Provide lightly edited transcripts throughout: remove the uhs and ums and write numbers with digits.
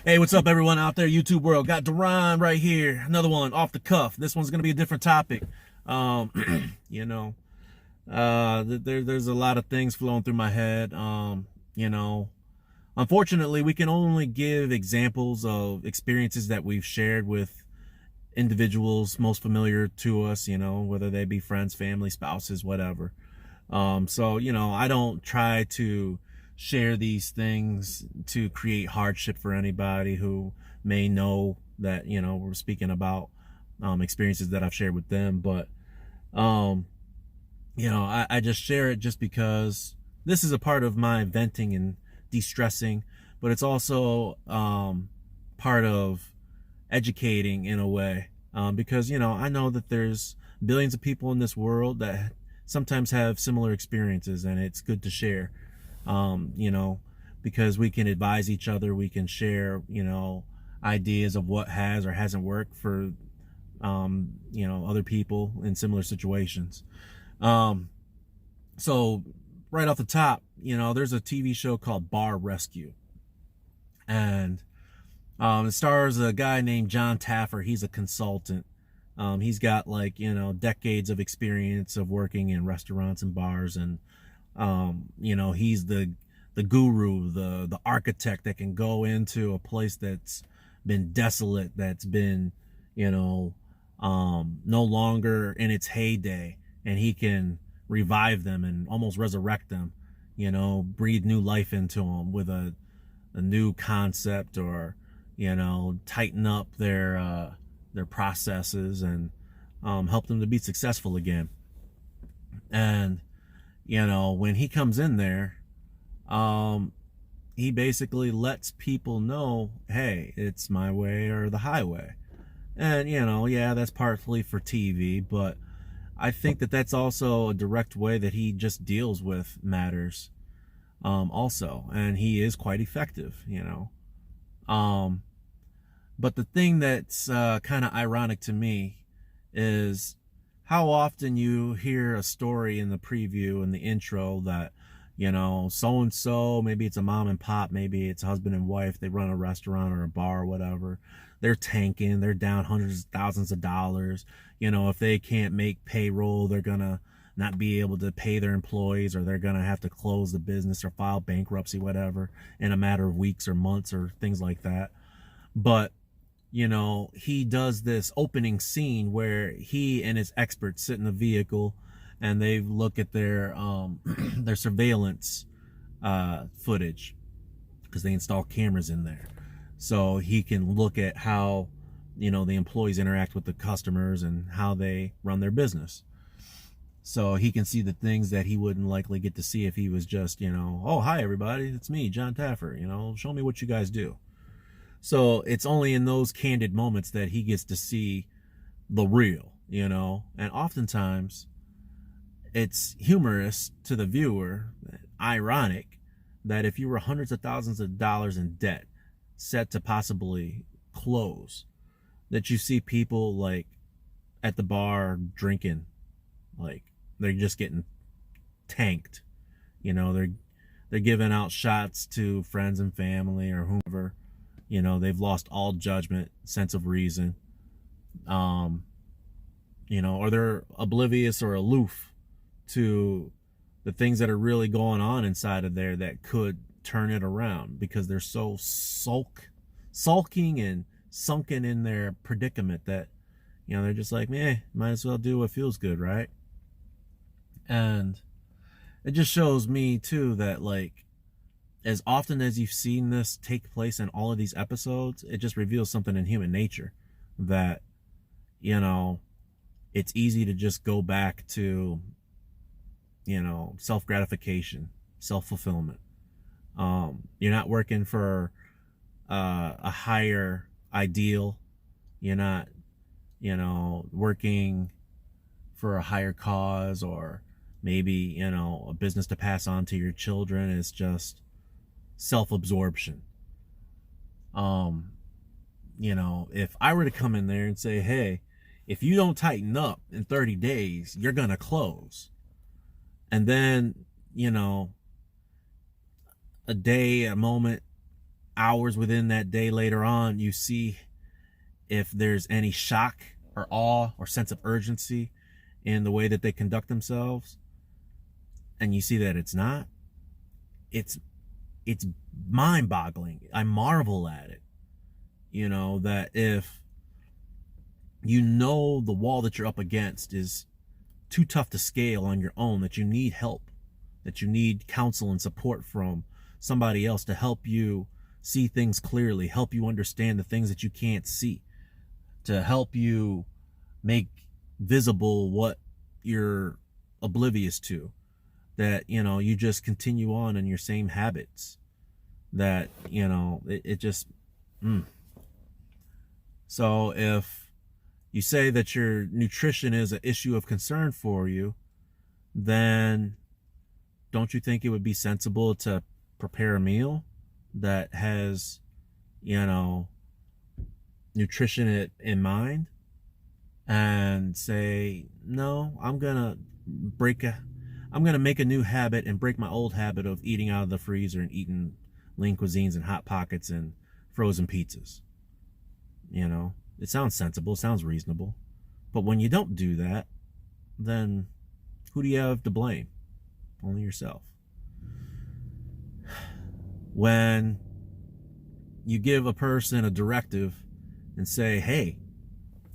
Hey, what's up, everyone out there, YouTube world? Got Duran right here. Another one off the cuff. This one's gonna be a different topic. You know, there's a lot of things flowing through my head. You know, Unfortunately, we can only give examples of experiences that we've shared with individuals most familiar to us. Whether they be friends, family, spouses, whatever. I don't try to share these things to create hardship for anybody who may know that, we're speaking about experiences that I've shared with them. But, um, I just share it just because this is a part of my venting and de-stressing, but it's also part of educating in a way, because I know that there's billions of people in this world that sometimes have similar experiences, and it's good to share. um, you know because we can advise each other, we can share ideas of what has or hasn't worked for other people in similar situations. Um, so right off the top, there's a TV show called Bar Rescue, and it stars a guy named John Taffer. He's a consultant. He's got decades of experience of working in restaurants and bars, and he's the guru, the architect that can go into a place that's been desolate, that's been no longer in its heyday, and he can revive them and almost resurrect them. Breathe new life into them with a new concept, or tighten up their processes, and help them to be successful again. And when he comes in there, um he basically lets people know, hey, it's my way or the highway. And yeah, that's partly for TV, but I think that that's also a direct way that he just deals with matters, also, and he is quite effective. um but the thing that's kind of ironic to me is how often you hear a story in the preview and the intro that, so and so, maybe it's a mom and pop, maybe it's husband and wife, they run a restaurant or a bar or whatever. They're tanking, they're down hundreds of thousands of dollars. If they can't make payroll, they're gonna not be able to pay their employees, or they're gonna have to close the business or file bankruptcy, whatever, in a matter of weeks or months or things like that. But he does this opening scene where he and his experts sit in a vehicle, and they look at their their surveillance footage, because they install cameras in there, so he can look at how the employees interact with the customers and how they run their business. So he can see the things that he wouldn't likely get to see if he was just, oh, hi everybody, it's me, John Taffer, show me what you guys do. So it's only in those candid moments that he gets to see the real. And oftentimes it's humorous to the viewer, ironic, that if you were hundreds of thousands of dollars in debt, set to possibly close, that you see people like at the bar drinking, like they're just getting tanked. They're giving out shots to friends and family or whomever. They've lost all judgment, sense of reason, or they're oblivious or aloof to the things that are really going on inside of there that could turn it around, because they're so sulking and sunken in their predicament that they're just like, man, might as well do what feels good, right? And it just shows me too that, like, as often as you've seen this take place in all of these episodes, it just reveals something in human nature, that it's easy to just go back to self-gratification, self-fulfillment. You're not working for a higher ideal. You're not working for a higher cause, or maybe a business to pass on to your children. It's just self-absorption. If I were to come in there and say, hey, if you don't tighten up in 30 days, you're gonna close, and then a day, a moment, hours within that day later on, you see if there's any shock or awe or sense of urgency in the way that they conduct themselves, and you see that it's not, it's mind-boggling. I marvel at it. You know, that if you know the wall that you're up against is too tough to scale on your own, that you need help, that you need counsel and support from somebody else to help you see things clearly, help you understand the things that you can't see, to help you make visible what you're oblivious to, that, you know, you just continue on in your same habits, that, you know, it just, So if you say that your nutrition is an issue of concern for you, then don't you think it would be sensible to prepare a meal that has, you know, nutrition in mind, and say, no, I'm gonna make a new habit and break my old habit of eating out of the freezer and eating lean cuisines and Hot Pockets and frozen pizzas. You know, it sounds sensible, it sounds reasonable. But when you don't do that, then who do you have to blame? Only yourself. When you give a person a directive and say, hey,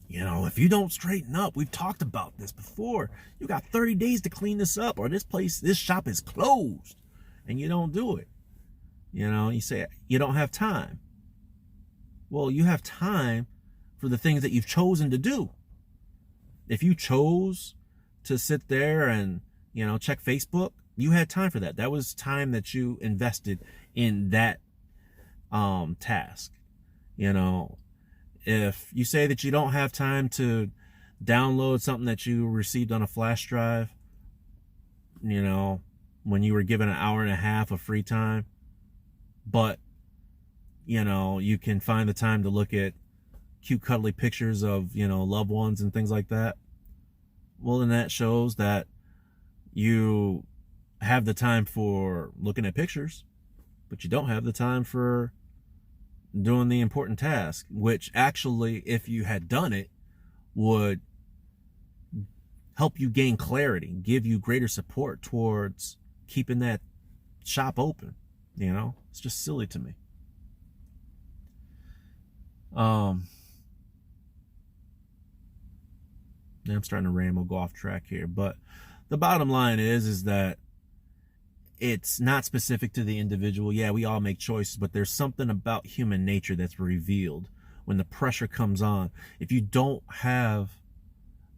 you know, if you don't straighten up, we've talked about this before, you got 30 days to clean this up, or this shop is closed, and you don't do it. You know, you say you don't have time. Well, you have time for the things that you've chosen to do. If you chose to sit there and, you know, check Facebook, you had time for that. That was time that you invested in that task. You know, if you say that you don't have time to download something that you received on a flash drive, you know, when you were given an hour and a half of free time, but, you know, you can find the time to look at cute, cuddly pictures of, you know, loved ones and things like that, well, then that shows that you have the time for looking at pictures, but you don't have the time for doing the important task, which actually, if you had done it, would help you gain clarity, give you greater support towards keeping that shop open. You know, it's just silly to me. Now I'm starting to ramble, go off track here, but the bottom line is that it's not specific to the individual. Yeah, we all make choices, but there's something about human nature that's revealed when the pressure comes on. If you don't have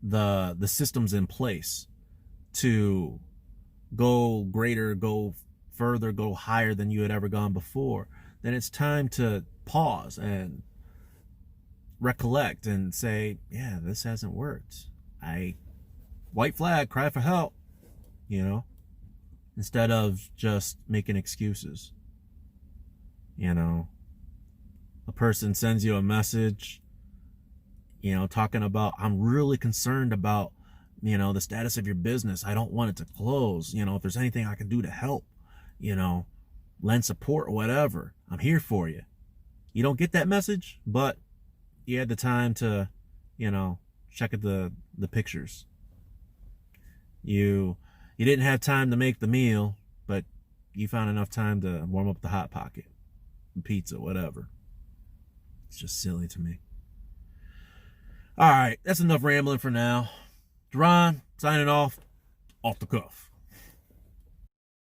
the systems in place to go greater, go further, go higher than you had ever gone before, then it's time to pause and recollect and say, yeah, this hasn't worked. White flag, cry for help, you know, instead of just making excuses. You know, a person sends you a message, you know, talking about, I'm really concerned about, you know, the status of your business. I don't want it to close. You know, if there's anything I can do to help, you know, lend support or whatever, I'm here for you. You don't get that message, but you had the time to, you know, check at the pictures. You didn't have time to make the meal, but you found enough time to warm up the Hot Pocket, pizza, whatever. It's just silly to me. All right, that's enough rambling for now. Duran, signing off the cuff.